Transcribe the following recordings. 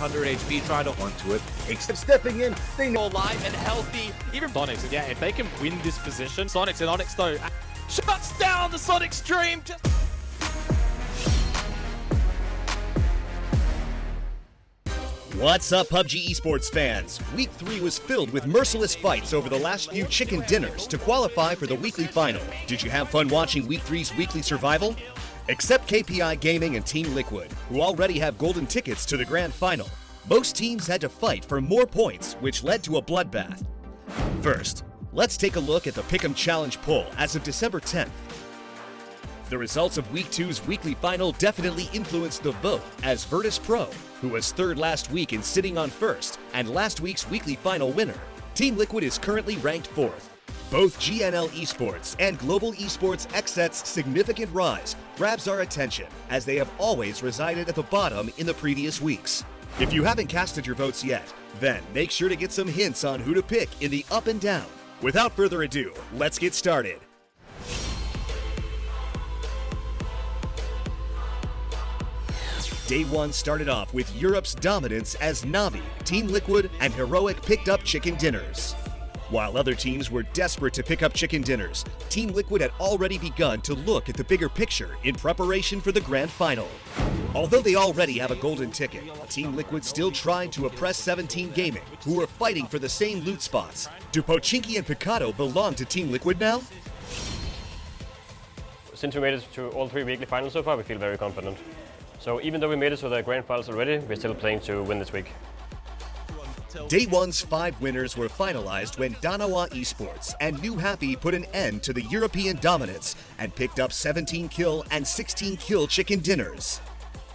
100 HP, trying to onto it. Stepping in, they know. Alive and healthy. Even Sonics, again, if they can win this position, Sonics and Onyx though shuts down the Sonic stream. What's up, PUBG Esports fans? Week 3 was filled with merciless fights over the last few chicken dinners to qualify for the weekly final. Did you have fun watching Week 3's weekly survival? Except KPI Gaming and Team Liquid, who already have golden tickets to the grand final. Most teams had to fight for more points, which led to a bloodbath. First, let's take a look at the Pick'em Challenge poll as of December 10th. The results of Week 2's weekly final definitely influenced the vote, as Virtus Pro, who was third last week and sitting on first, and last week's weekly final winner, Team Liquid is currently ranked fourth. Both GNL Esports and Global Esports XSET's significant rise grabs our attention, as they have always resided at the bottom in the previous weeks. If you haven't casted your votes yet, then make sure to get some hints on who to pick in the up and down. Without further ado, let's get started. Day 1 started off with Europe's dominance as Navi, Team Liquid, and Heroic picked up chicken dinners. While other teams were desperate to pick up chicken dinners, Team Liquid had already begun to look at the bigger picture in preparation for the grand final. Although they already have a golden ticket, Team Liquid still tried to oppress 17 Gaming, who were fighting for the same loot spots. Do Pochinki and Picado belong to Team Liquid now? Since we made it to all 3 weekly finals so far, we feel very confident. So even though we made it to the grand finals already, we're still playing to win this week. Day 1's 5 winners were finalized when Danawa Esports and New Happy put an end to the European dominance and picked up 17 kill and 16 kill chicken dinners.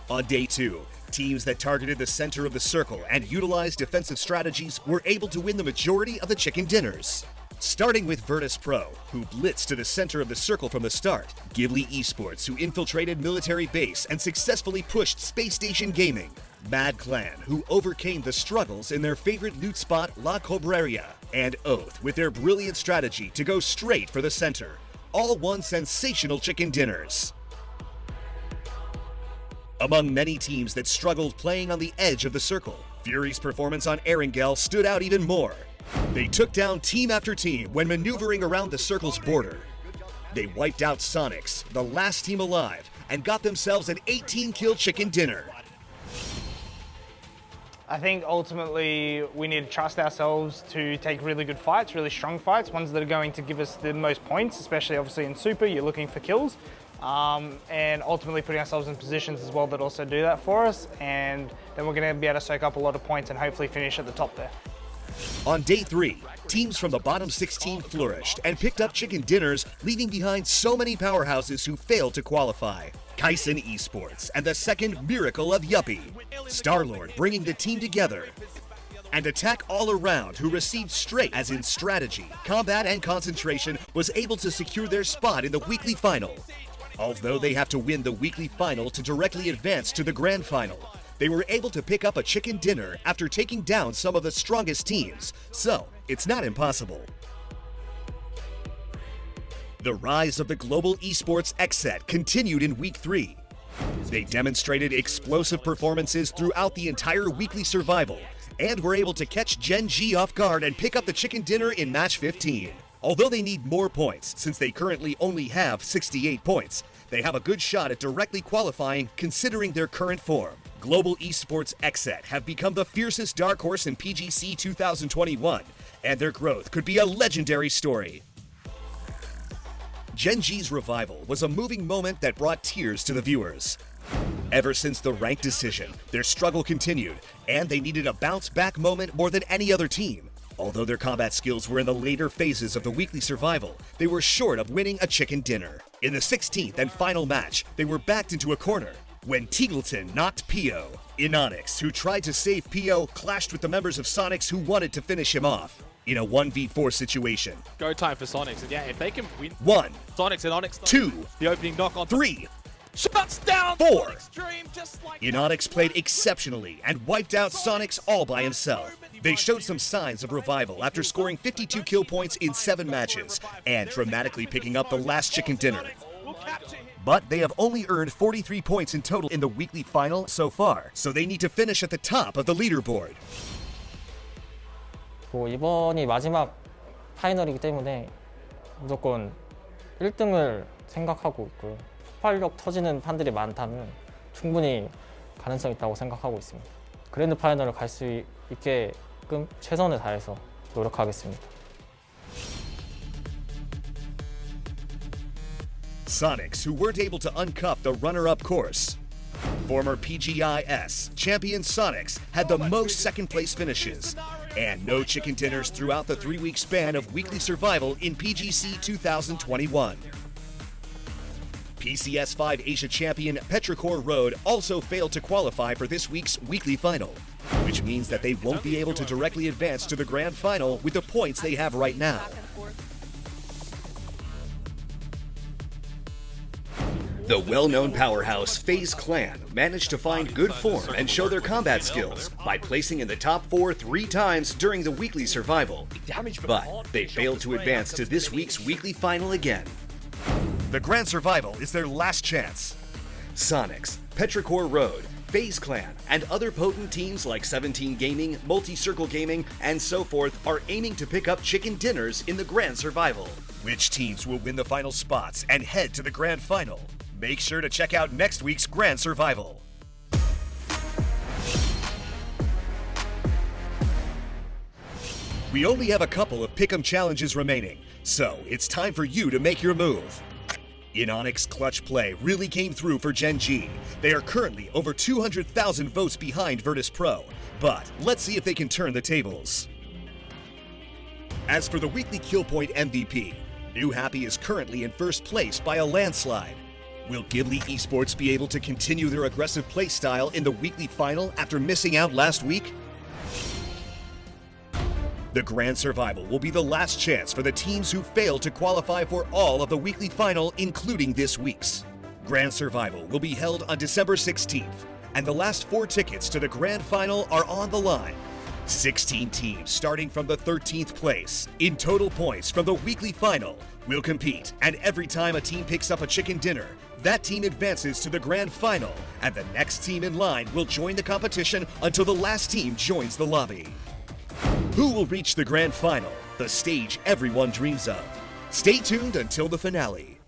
On Day 2, teams that targeted the center of the circle and utilized defensive strategies were able to win the majority of the chicken dinners. Starting with Virtus Pro, who blitzed to the center of the circle from the start, Ghibli Esports, who infiltrated military base and successfully pushed Space Station Gaming, Mad Clan, who overcame the struggles in their favorite loot spot La Cobreria, and Oath with their brilliant strategy to go straight for the center. All won sensational chicken dinners. Among many teams that struggled playing on the edge of the circle, Fury's performance on Erangel stood out even more. They took down team after team when maneuvering around the circle's border. They wiped out Sonics, the last team alive, and got themselves an 18-kill chicken dinner. I think ultimately we need to trust ourselves to take really good fights, really strong fights, ones that are going to give us the most points, especially obviously in Super, you're looking for kills. And ultimately putting ourselves in positions as well that also do that for us, and then we're going to be able to soak up a lot of points and hopefully finish at the top there. On Day 3, teams from the bottom 16 flourished and picked up chicken dinners, leaving behind so many powerhouses who failed to qualify. Kaisen Esports and the second miracle of Yuppie, Starlord bringing the team together, and Attack All Around, who received straight as in strategy, combat, and concentration, was able to secure their spot in the weekly final. Although they have to win the weekly final to directly advance to the grand final, they were able to pick up a chicken dinner after taking down some of the strongest teams, so it's not impossible. The rise of the Global Esports XSET continued in Week 3. They demonstrated explosive performances throughout the entire weekly survival, and were able to catch Gen G off guard and pick up the chicken dinner in Match 15. Although they need more points, since they currently only have 68 points, they have a good shot at directly qualifying considering their current form. Global Esports XSET have become the fiercest dark horse in PGC 2021, and their growth could be a legendary story. Gen G's revival was a moving moment that brought tears to the viewers. Ever since the ranked decision, their struggle continued, and they needed a bounce-back moment more than any other team. Although their combat skills were in the later phases of the weekly survival, they were short of winning a chicken dinner. In the 16th and final match, they were backed into a corner when Teagleton knocked Pio. Inonix, who tried to save Pio, clashed with the members of Sonics who wanted to finish him off in a 1v4 situation. Go time for Sonics, and yeah, if they can win 1, Sonics and Onyx, 2, the opening knock on 3, shuts down 4. Stream just like Inonix played exceptionally and wiped out Sonics all by himself. They showed some signs of revival after scoring 52 kill points in 7 matches and dramatically picking up the last chicken dinner. But they have only earned 43 points in total in the weekly final so far, so they need to finish at the top of the leaderboard. 이번이 마지막 파이널이기 때문에 무조건 1등을 생각하고 있고요. 폭발력 터지는 판들이 많다면 충분히 가능성 있다고 생각하고 있습니다. 그랜드 파이널을 갈 수 있게끔 최선을 다해서 노력하겠습니다. Sonics, who weren't able to uncuff the runner-up course. Former PGIS champion Sonics had the most second-place finishes, and no chicken dinners throughout the 3-week span of weekly survival in PGC 2021. PCS5 Asia champion Petrichor Road also failed to qualify for this week's weekly final, which means that they won't be able to directly advance to the grand final with the points they have right now. The well-known powerhouse FaZe Clan managed to find good form and show their combat skills by placing in the top 4 3 times during the weekly survival. But they failed to advance to this week's weekly final again. The Grand Survival is their last chance. Sonics, Petrichor Road, FaZe Clan, and other potent teams like 17 Gaming, Multi-Circle Gaming, and so forth are aiming to pick up chicken dinners in the Grand Survival. Which teams will win the final spots and head to the Grand Final? Make sure to check out next week's Grand Survival. We only have a couple of pick'em challenges remaining, so it's time for you to make your move. Inonix clutch play really came through for Gen G. They are currently over 200,000 votes behind Virtus Pro, but let's see if they can turn the tables. As for the weekly kill point MVP, New Happy is currently in first place by a landslide. Will Ghibli Esports be able to continue their aggressive play style in the weekly final after missing out last week? The Grand Survival will be the last chance for the teams who failed to qualify for all of the weekly final, including this week's. Grand Survival will be held on December 16th, and the last 4 tickets to the Grand Final are on the line. 16 teams starting from the 13th place in total points from the weekly final will compete, and every time a team picks up a chicken dinner, that team advances to the Grand Final, and the next team in line will join the competition until the last team joins the lobby. Who will reach the Grand Final, the stage everyone dreams of? Stay tuned until the finale.